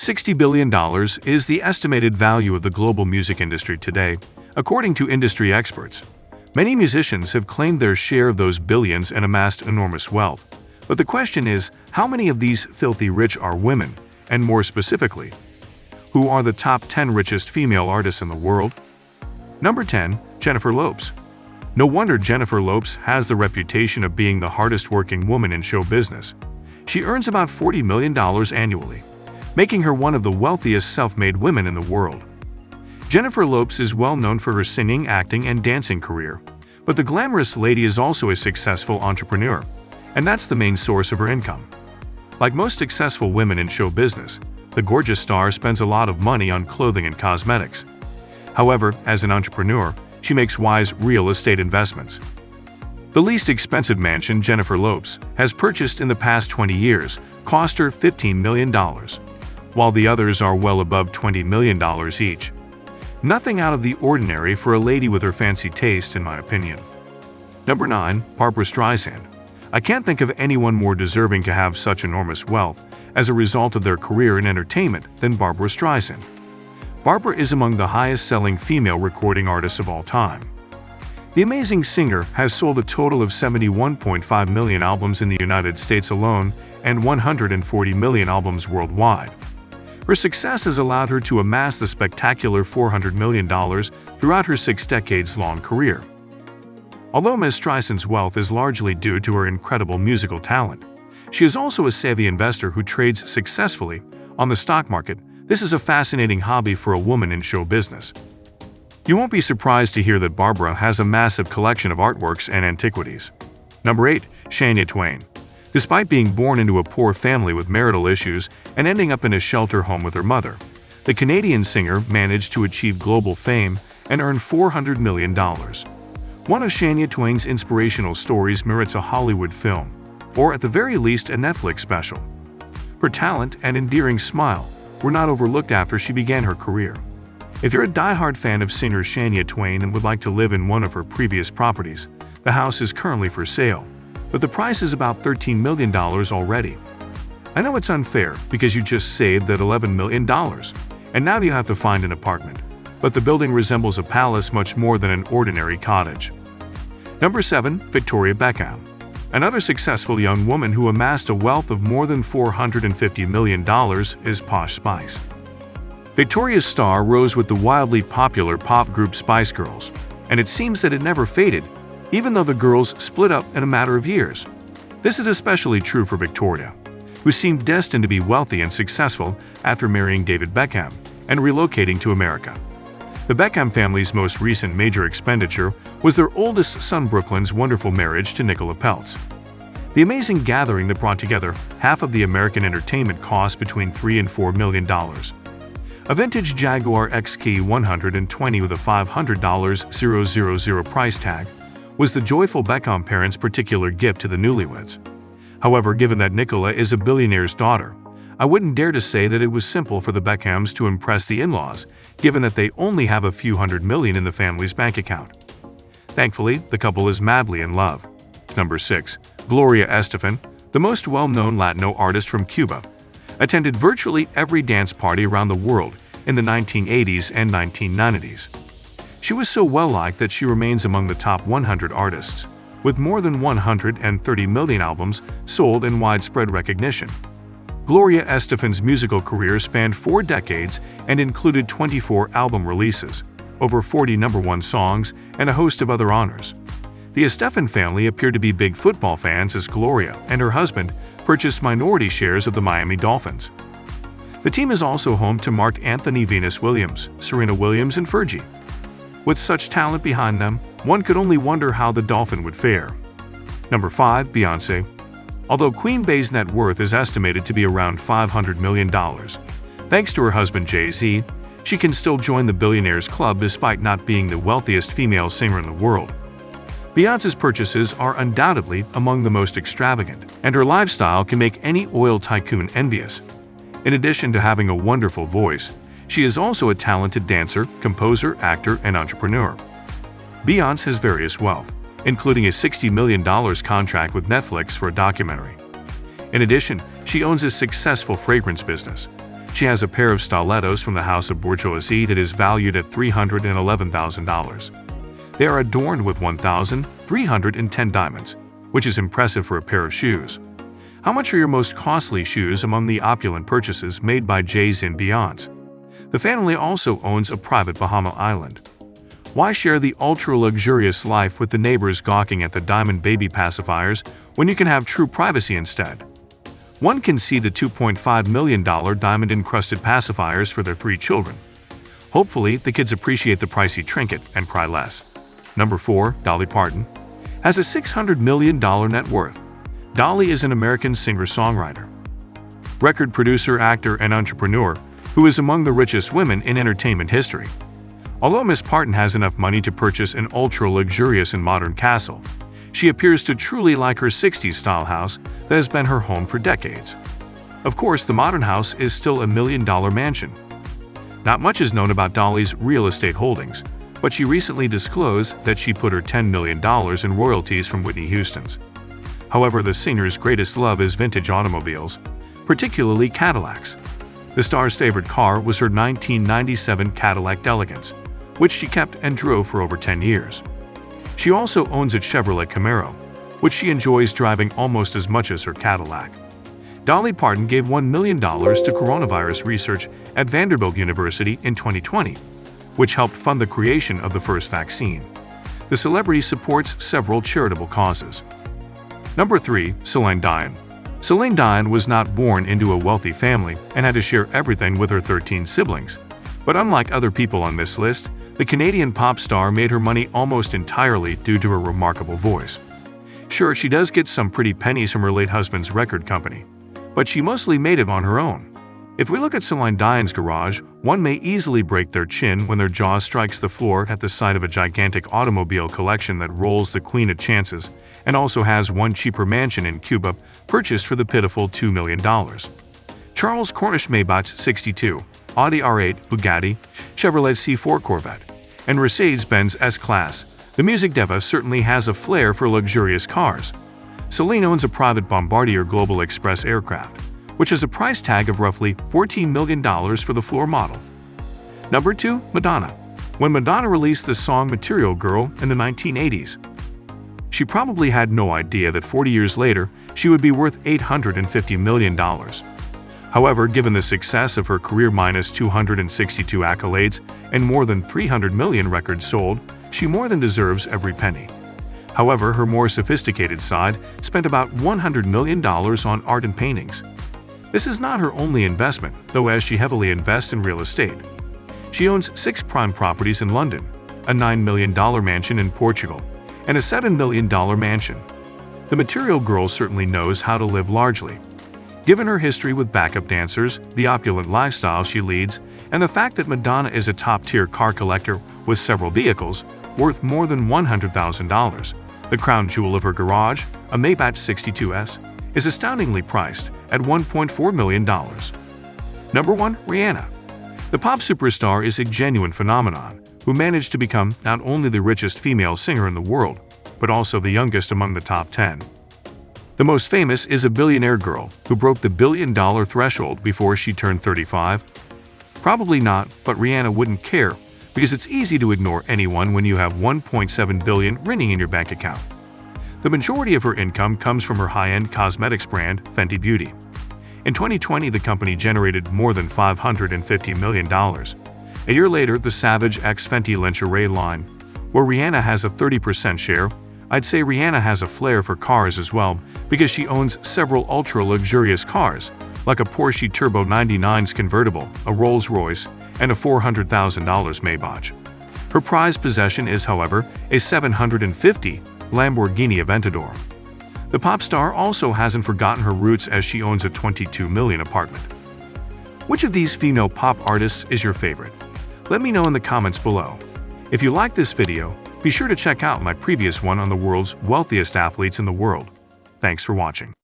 $60 billion is the estimated value of the global music industry today, according to industry experts. Many musicians have claimed their share of those billions and amassed enormous wealth. But the question is, how many of these filthy rich are women? And more specifically, who are the top 10 richest female artists in the world? Number 10. Jennifer Lopez. No wonder Jennifer Lopez has the reputation of being the hardest-working woman in show business. She earns about $40 million annually, making her one of the wealthiest self-made women in the world. Jennifer Lopez is well known for her singing, acting, and dancing career, but the glamorous lady is also a successful entrepreneur, and that's the main source of her income. Like most successful women in show business, the gorgeous star spends a lot of money on clothing and cosmetics. However, as an entrepreneur, she makes wise real estate investments. The least expensive mansion Jennifer Lopez has purchased in the past 20 years cost her $15 million, while the others are well above $20 million each. Nothing out of the ordinary for a lady with her fancy taste, in my opinion. Number 9. Barbra Streisand. I can't think of anyone more deserving to have such enormous wealth as a result of their career in entertainment than Barbra Streisand. Barbra is among the highest-selling female recording artists of all time. The amazing singer has sold a total of 71.5 million albums in the United States alone and 140 million albums worldwide. Her success has allowed her to amass the spectacular $400 million throughout her 6 decades-long career. Although Ms. Streisand's wealth is largely due to her incredible musical talent, she is also a savvy investor who trades successfully on the stock market. This is a fascinating hobby for a woman in show business. You won't be surprised to hear that Barbra has a massive collection of artworks and antiquities. Number 8. Shania Twain. Despite being born into a poor family with marital issues and ending up in a shelter home with her mother, the Canadian singer managed to achieve global fame and earn $400 million. One of Shania Twain's inspirational stories merits a Hollywood film, or at the very least a Netflix special. Her talent and endearing smile were not overlooked after she began her career. If you're a die-hard fan of singer Shania Twain and would like to live in one of her previous properties, the house is currently for sale, but the price is about $13 million already. I know it's unfair because you just saved that $11 million, and now you have to find an apartment, but the building resembles a palace much more than an ordinary cottage. Number 7. Victoria Beckham. Another successful young woman who amassed a wealth of more than $450 million is Posh Spice. Victoria's star rose with the wildly popular pop group Spice Girls, and it seems that it never faded, even though the girls split up in a matter of years. This is especially true for Victoria, who seemed destined to be wealthy and successful after marrying David Beckham and relocating to America. The Beckham family's most recent major expenditure was their oldest son Brooklyn's wonderful marriage to Nicola Peltz. The amazing gathering that brought together half of the American entertainment cost between $3 and $4 million. A vintage Jaguar XK120 with a $500,000 price tag was the joyful Beckham parents' particular gift to the newlyweds. However, given that Nicola is a billionaire's daughter, I wouldn't dare to say that it was simple for the Beckhams to impress the in-laws, given that they only have a few $100 million in the family's bank account. Thankfully, the couple is madly in love. Number 6. Gloria Estefan, the most well-known Latino artist from Cuba, attended virtually every dance party around the world in the 1980s and 1990s. She was so well-liked that she remains among the top 100 artists, with more than 130 million albums sold and widespread recognition. Gloria Estefan's musical career spanned 4 decades and included 24 album releases, over 40 #1 songs, and a host of other honors. The Estefan family appeared to be big football fans as Gloria and her husband purchased minority shares of the Miami Dolphins. The team is also home to Mark Anthony Venus Williams, Serena Williams, and Fergie. With such talent behind them, one could only wonder how the Dolphin would fare. Number 5. Beyoncé. Although Queen Bey's net worth is estimated to be around $500 million, thanks to her husband Jay-Z, she can still join the billionaires club despite not being the wealthiest female singer in the world. Beyoncé's purchases are undoubtedly among the most extravagant, and her lifestyle can make any oil tycoon envious. In addition to having a wonderful voice, she is also a talented dancer, composer, actor, and entrepreneur. Beyoncé has various wealth, including a $60 million contract with Netflix for a documentary. In addition, she owns a successful fragrance business. She has a pair of stilettos from the house of bourgeoisie that is valued at $311,000. They are adorned with 1,310 diamonds, which is impressive for a pair of shoes. How much are your most costly shoes among the opulent purchases made by J's and Beyonds? The family also owns a private Bahama island. Why share the ultra-luxurious life with the neighbors gawking at the diamond baby pacifiers when you can have true privacy instead? One can see the $2.5 million diamond-encrusted pacifiers for their 3 children. Hopefully, the kids appreciate the pricey trinket and cry less. Number 4. Dolly Parton has a $600 million net worth. Dolly is an American singer-songwriter, record producer, actor, and entrepreneur who is among the richest women in entertainment history. Although Miss Parton has enough money to purchase an ultra-luxurious and modern castle, she appears to truly like her 60s-style house that has been her home for decades. Of course, the modern house is still a $1 million mansion. Not much is known about Dolly's real estate holdings, but she recently disclosed that she put her $10 million in royalties from Whitney Houston's. However, the singer's greatest love is vintage automobiles, particularly Cadillacs. The star's favorite car was her 1997 Cadillac D'Elegance, which she kept and drove for over 10 years. She also owns a Chevrolet Camaro, which she enjoys driving almost as much as her Cadillac. Dolly Parton gave $1 million to coronavirus research at Vanderbilt University in 2020, which helped fund the creation of the first vaccine. The celebrity supports several charitable causes. Number 3. Celine Dion. Celine Dion was not born into a wealthy family and had to share everything with her 13 siblings. But unlike other people on this list, the Canadian pop star made her money almost entirely due to her remarkable voice. Sure, she does get some pretty pennies from her late husband's record company, but she mostly made it on her own. If we look at Celine Dion's garage, one may easily break their chin when their jaw strikes the floor at the sight of a gigantic automobile collection that rolls the queen of chances and also has one cheaper mansion in Cuba purchased for the pitiful $2 million. Charles Cornish Maybach 62, Audi R8, Bugatti, Chevrolet C4 Corvette, and Mercedes-Benz S-Class. The music diva certainly has a flair for luxurious cars. Celine owns a private Bombardier Global Express aircraft, which has a price tag of roughly $14 million for the floor model. Number 2. Madonna. When Madonna released the song Material Girl in the 1980s, she probably had no idea that 40 years later she would be worth $850 million. However, given the success of her career minus 262 accolades and more than 300 million records sold, she more than deserves every penny. However, her more sophisticated side spent about $100 million on art and paintings. This is not her only investment, though, as she heavily invests in real estate. She owns 6 prime properties in London, a $9 million mansion in Portugal, and a $7 million mansion. The Material Girl certainly knows how to live largely. Given her history with backup dancers, the opulent lifestyle she leads, and the fact that Madonna is a top-tier car collector with several vehicles worth more than $100,000, the crown jewel of her garage, a Maybach 62S, is astoundingly priced at $1.4 million. Number 1. Rihanna. The pop superstar is a genuine phenomenon who managed to become not only the richest female singer in the world, but also the youngest among the top 10. The most famous is a billionaire girl who broke the $1 billion threshold before she turned 35. Probably not, but Rihanna wouldn't care because it's easy to ignore anyone when you have $1.7 billion ringing in your bank account. The majority of her income comes from her high-end cosmetics brand, Fenty Beauty. In 2020, the company generated more than $550 million. A year later, the Savage X Fenty Lingerie line, where Rihanna has a 30% share. I'd say Rihanna has a flair for cars as well because she owns several ultra-luxurious cars, like a Porsche Turbo 99's convertible, a Rolls-Royce, and a $400,000 Maybach. Her prized possession is, however, a $750 Lamborghini Aventador. The pop star also hasn't forgotten her roots as she owns a $22 million apartment. Which of these female pop artists is your favorite? Let me know in the comments below. If you like this video, be sure to check out my previous one on the world's wealthiest athletes in the world. Thanks for watching.